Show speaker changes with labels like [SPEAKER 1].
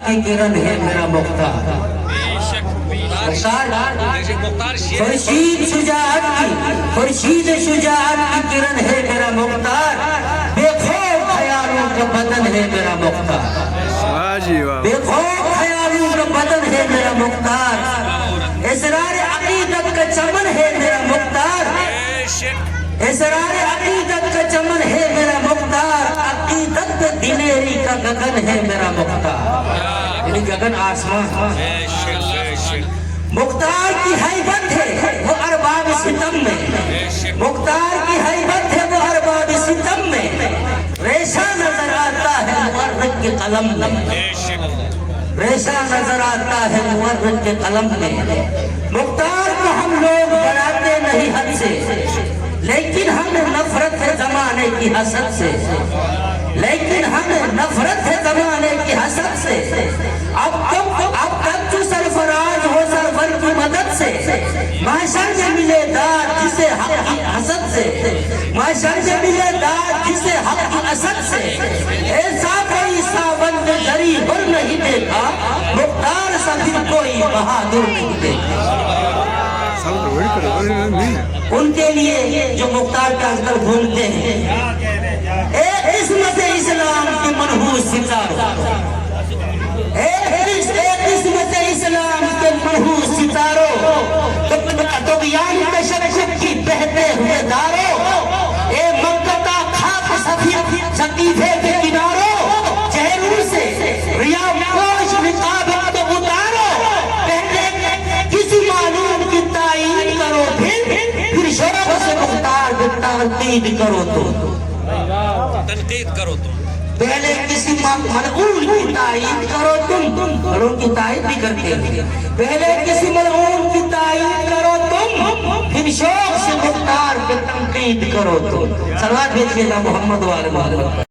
[SPEAKER 1] کی کرن ہے میرا مختار خورشید شجاعت کی کرن ہے میرا مختار بے خوف خیالوں کا بدن ہے میرا مختار بے خوف خیالوں کا بدن ہے میرا مختار اسرار عقیدت کا چمن ہے میرا مختار اسرار عقیدت کا چمن ہے میرا مختار عقیدت دلیری کا گگن ہے میرا مختار یعنی گگن آسمان مختار کی حیبت ہے وہ ارباب ستم میں مختار کی حیبت ہے وہ ارباب ستم میں ریشہ نظر آتا ہے مورد کے قلم میں ریشہ نظر آتا ہے مورد کے قلم میں مختار کو ہم لوگ بڑھاتے نہیں حد سے لیکن ہمیں نفرت ہے زمانے کی حسد سے لیکن ہمیں نفرت ہے زمانے کی حسد سے اب تک جو سرفراز ہو سرور کی مدد سے محشر میں ملے داد جسے حق کی حسد سے محشر میں ملے داد جسے حق کی حسد سے ایسا کوئی ساوند دری بر نہیں دیکھا مختار سا پھر کوئی بہادر نہیں دیکھا ان کے لیے جو مختار کے اندر گھومتے ہیں ایک عصمت اسلام کی منحوس ستاروں ایک عصمت اسلام کے منحوس ستاروں طغیان تشدد کی بہتے ہوئے داروں اے مکہ خاک صفیفے کے کناروں چہروں سے ریاء پوش نقاب تو اتارو پہلے کسی معلوم کی تعین کرو پھر شرف سے مختار تنقید کرو تو پہلے کسی ملعون کی تعین کرو تم ملعون کی تعین بھی کرتے ہیں پہلے کسی ملعون کی تعین کرو تم پھر شوق سے مختار پہ تنقید کرو تم صلوات بھیجئے گا محمد و آل محمد